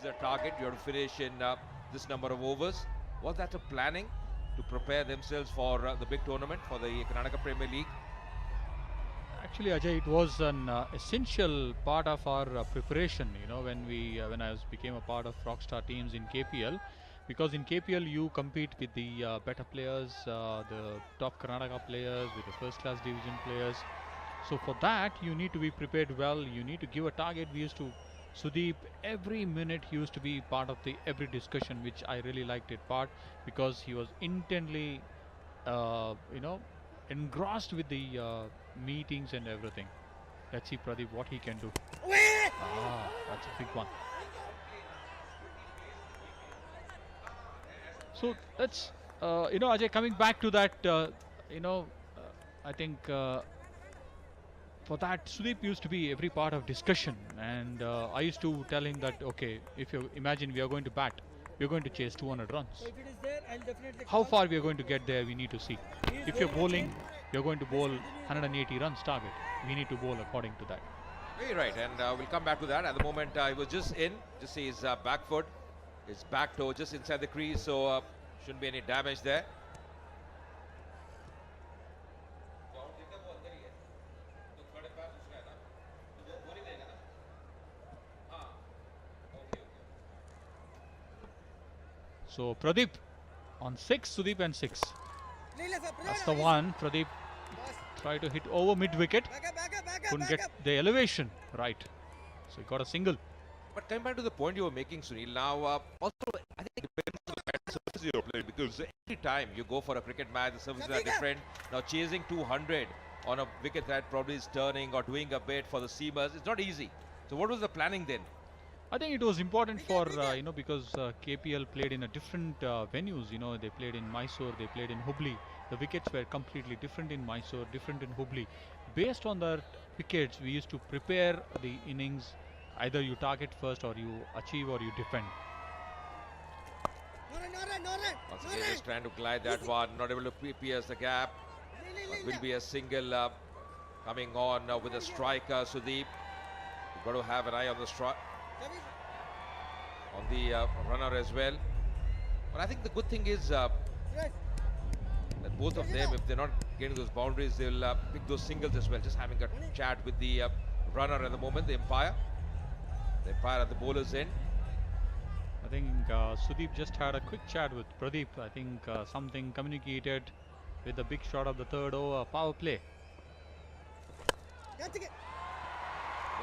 is a target. You have to finish in this number of overs. Was that a planning to prepare themselves for the big tournament for the Karnataka Premier League? Actually, Ajay, it was an essential part of our preparation. You know, when I became a part of Rockstar teams in KPL, because in KPL you compete with the better players, the top Karnataka players, with the first-class division players. So for that, you need to be prepared well. You need to give a target. We used to, Sudeep, every minute he used to be part of the every discussion, which I really liked it part because he was intently, you know, engrossed with the meetings and everything. Let's see Pradeep what he can do. Ah, that's a big one. So let's, you know, Ajay, coming back to that, you know, I think for that, Sudeep used to be every part of discussion, and I used to tell him that okay, if you imagine we are going to bat, we are going to chase 200 runs. So if it is there, I'll definitely How call. far we are going to get there, we need to see. He is If you're very bowling, much you're going to bowl 180 runs target. We need to bowl according to that. Very right, and we'll come back to that. At the moment, he was just in. Just see his back foot, his back toe just inside the crease, so shouldn't be any damage there. So Pradeep on 6, Sudeep and 6. in. That's the one. Pradeep tried to hit over mid wicket. Couldn't get the elevation right. So he got a single. But coming back to the point you were making, Sunil, now also I think it depends on the kind of surface you're playing, because every time you go for a cricket match, the surfaces are different. Now chasing 200 on a wicket that probably is turning or doing a bit for the seamers, it's not easy. So what was the planning then? I think it was important for you know, because KPL played in a different venues. You know, they played in Mysore, they played in Hubli. The wickets were completely different in Mysore, different in Hubli. Based on the wickets, we used to prepare the innings. Either you target first, or you achieve, or you defend. Once again, just trying to glide that one, not able to pierce the gap. Will be a single coming on with a striker, Sudeep. You've got to have an eye on the strike, on the runner as well. But I think the good thing is that both of them, if they're not getting those boundaries, they'll pick those singles as well. Just having a chat with the runner at the moment, the umpire. The umpire at the bowler's end. I think Sudeep just had a quick chat with Pradeep. I think something communicated with the big shot of the third over power play.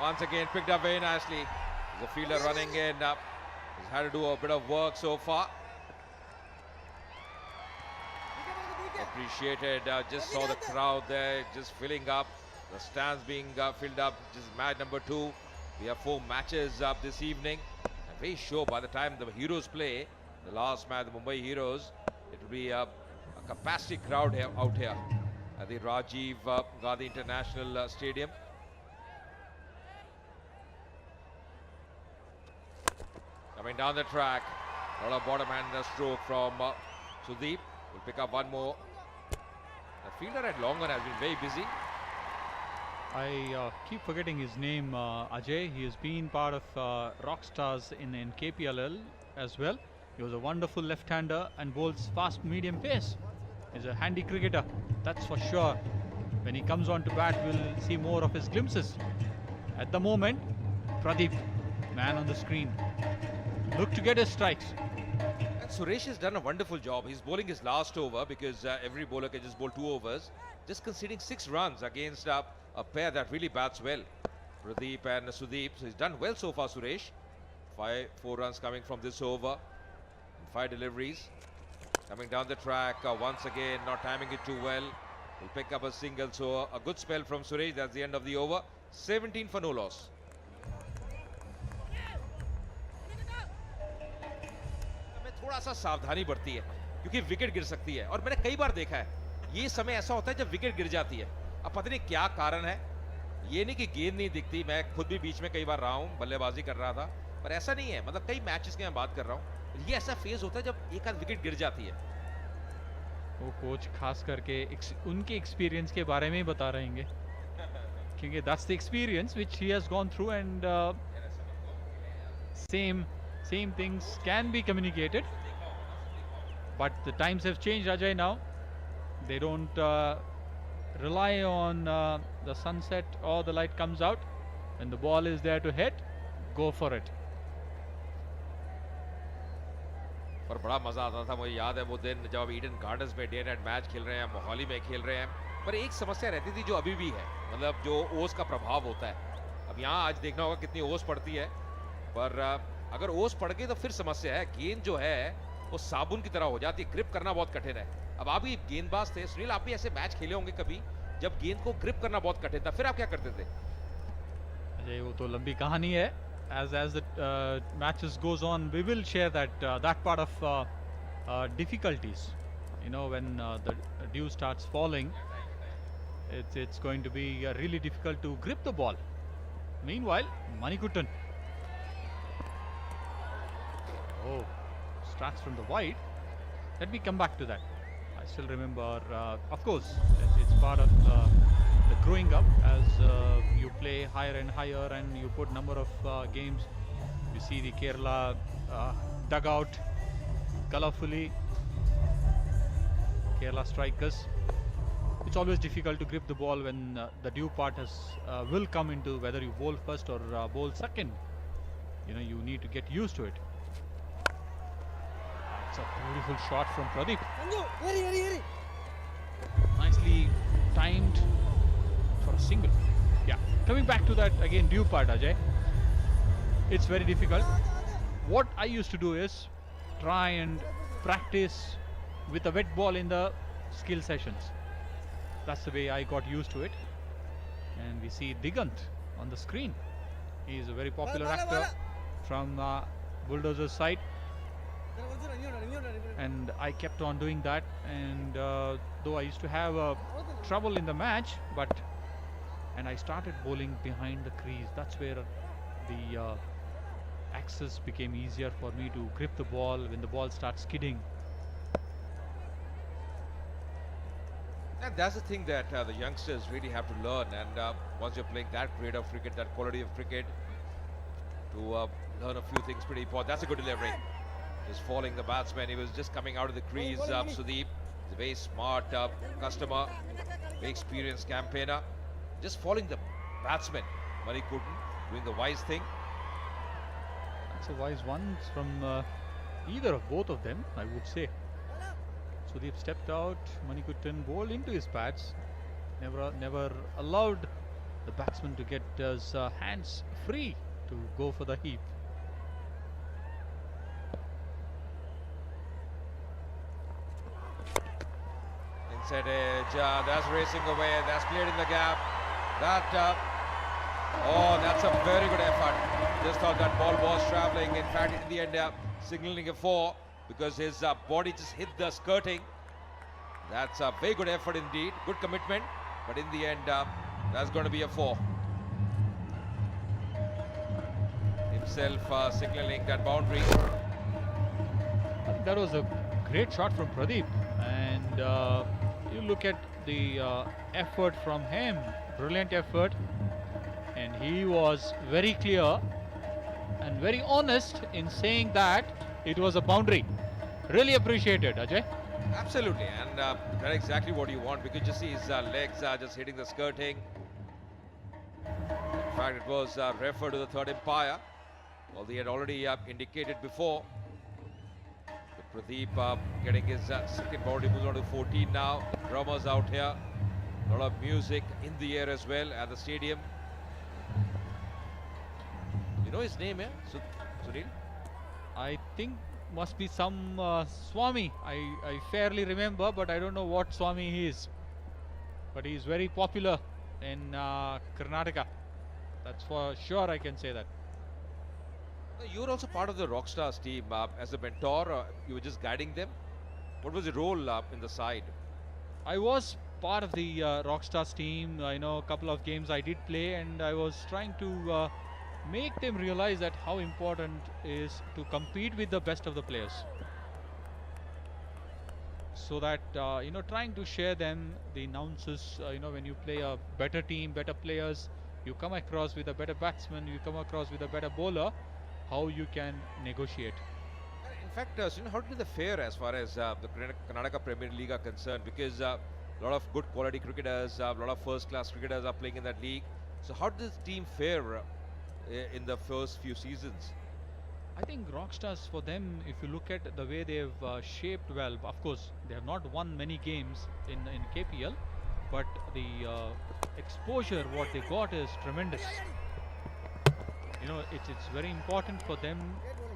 Once again picked up very nicely. There's a fielder running in. He's had to do a bit of work so far. Appreciated. Just saw the crowd there just filling up. The stands being filled up. Just match number 2. We have 4 matches up this evening. I'm very sure by the time the Heroes play, the last match, the Mumbai Heroes, it will be a capacity crowd here, out here at the Rajiv Gandhi International Stadium. Coming down the track, a lot of bottom hand stroke from Sudeep. Will pick up one more. The fielder at long on has been very busy. I keep forgetting his name, Ajay. He has been part of Rockstars in KPLL as well. He was a wonderful left-hander and bowls fast medium pace. He's a handy cricketer, that's for sure. When he comes on to bat, we'll see more of his glimpses. At the moment, Pradeep, man on the screen, look to get his strikes. And Suresh has done a wonderful job. He's bowling his last over because every bowler can just bowl 2 overs. Just conceding 6 runs against a pair that really bats well. Pradeep and Sudeep. So he's done well so far, Suresh. 4 runs coming from this over. And 5 deliveries. Coming down the track once again, not timing it too well. Will pick up a single. So a good spell from Suresh. That's the end of the over. 17 for no loss. थोड़ा सा सावधानी बढ़ती है क्योंकि wicket गिर सकती है और मैंने कई बार देखा है ये समय ऐसा होता है जब विकेट गिर जाती है। अब पता नहीं क्या कारण है, ये नहीं कि गेंद नहीं दिखती, मैं खुद भी बीच में कई बार रहा हूँ, बल्लेबाजी कर रहा था, पर ऐसा नहीं है। मतलब कई मैचेस की मैं बात कर रहा हूँ, ये ऐसा फेज होता है जब एक आध विकेट गिर जाती है। वो कोच खास करके उनके एक्सपीरियंस के बारे में ही बता रहेंगे क्योंकि that's the experience which he has gone through and same things can be communicated. But the times have changed, Ajay, now. They don't rely on the sunset or the light comes out. When the ball is there to hit, go for it. पर बड़ा मजा आता था, मुझे याद है वो दिन जब हम ईडन गार्डन्स में डे नाइट मैच खेल रहे हैं, मोहाली में खेल रहे हैं। पर एक समस्या रहती थी जो अभी भी है, मतलब जो ओस का प्रभाव होता है। अब यहाँ आज देखना होगा कितनी ओस पड़ती है, पर अगर ओस पड़ गई तो फिर समस्या है। गेंद जो है वो साबुन की तरह हो जाती है, ग्रिप करना बहुत कठिन है। अब आप भी गेंदबाज थे सुनील, आप भी ऐसे मैच खेले होंगे कभी जब गेंद को ग्रिप करना बहुत कठिन था, फिर आप क्या करते थे? अजय, वो तो लंबी कहानी है. As the matches goes on, we will share that part of difficulties. You know, when the dew starts falling, it's going to be really difficult to grip the ball. Meanwhile, Manikuttan. Oh, strikes from the wide. Let me come back to that. I still remember, of course, it's part of the growing up as you play higher and higher and you put number of games. You see the Kerala dugout colorfully. Kerala strikers. It's always difficult to grip the ball when the dew part will come into whether you bowl first or bowl second. You know, you need to get used to it. It's a beautiful shot from Pradeep. Sanju, very. Nicely timed for a single. Yeah, coming back to that again, dew part, Ajay. It's very difficult. What I used to do is try and practice with a wet ball in the skill sessions. That's the way I got used to it. And we see Digant on the screen. He is a very popular actor from Bulldozer's side. And I kept on doing that, and though I used to have trouble in the match, and I started bowling behind the crease. That's where the access became easier for me to grip the ball when the ball starts skidding. And that's the thing that the youngsters really have to learn, and once you're playing that grade of cricket, that quality of cricket, to learn a few things pretty important. That's a good delivery. Just following the batsman. He was just coming out of the crease. Sudeep is a very smart customer, very experienced campaigner. Just following the batsman. Manikuttan doing the wise thing. That's a wise one from either of both of them, I would say. Sudeep stepped out. Manikuttan bowled into his bats. Never allowed the batsman to get his hands free to go for the heap. Inside edge, that's racing away, that's played in the gap. That's a very good effort. Just thought that ball was travelling. In fact, in the end, signaling a 4 because his body just hit the skirting. That's a very good effort indeed, good commitment. But in the end, that's going to be a 4. Himself signaling that boundary. That was a great shot from Pradeep, and you look at the effort from him, brilliant effort, and he was very clear and very honest in saying that it was a boundary. Really appreciated, Ajay. Absolutely, and that's exactly what you want, because you see his legs are just hitting the skirting. In fact, it was referred to the third umpire. Well, he had already indicated before. Pradeep getting his second boundary, moves on to 14 now. Drummers out here. A lot of music in the air as well at the stadium. You know his name, Sunil? I think must be some Swami. I fairly remember, but I don't know what Swami he is. But he is very popular in Karnataka. That's for sure, I can say that. You were also part of the Rockstars team as a mentor. You were just guiding them. What was your role in the side? I was part of the Rockstars team. I know a couple of games I did play, and I was trying to make them realize that how important is to compete with the best of the players. So that trying to share them the nuances. When you play a better team, better players, you come across with a better batsman, you come across with a better bowler. how you can negotiate. In fact, how did the fare as far as the Karnataka Premier League are concerned? Because a lot of good quality cricketers, a lot of first-class cricketers are playing in that league. So how did this team fare in the first few seasons? I think Rockstars, for them, if you look at the way they've shaped well, of course, they have not won many games in KPL, but the exposure what they got is tremendous. You know, it's very important for them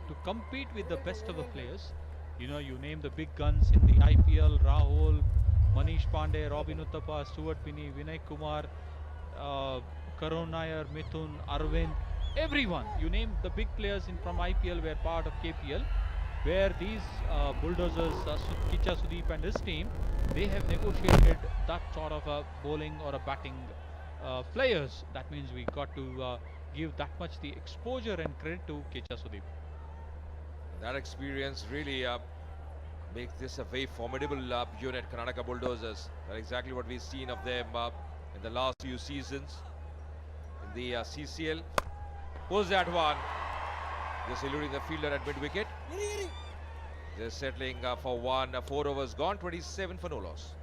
to compete with the best of the players. You know, you name the big guns in the IPL: Rahul, Manish Pandey, Robin Uthappa, Stuart Binney, Vinay Kumar, Karun Nair, Mithun, Arvind, everyone. You name the big players in from IPL were part of KPL, where these bulldozers, Kicha Sudeep and his team, they have negotiated that sort of a bowling or a batting players. That means we got to give that much the exposure and credit to Kicha Sudeep. That experience really makes this a very formidable unit, Karnataka Bulldozers. That's exactly what we've seen of them in the last few seasons in the CCL. Pulls that one. Just eluding the fielder at mid-wicket. Just settling for one. 4 overs gone, 27 for no loss.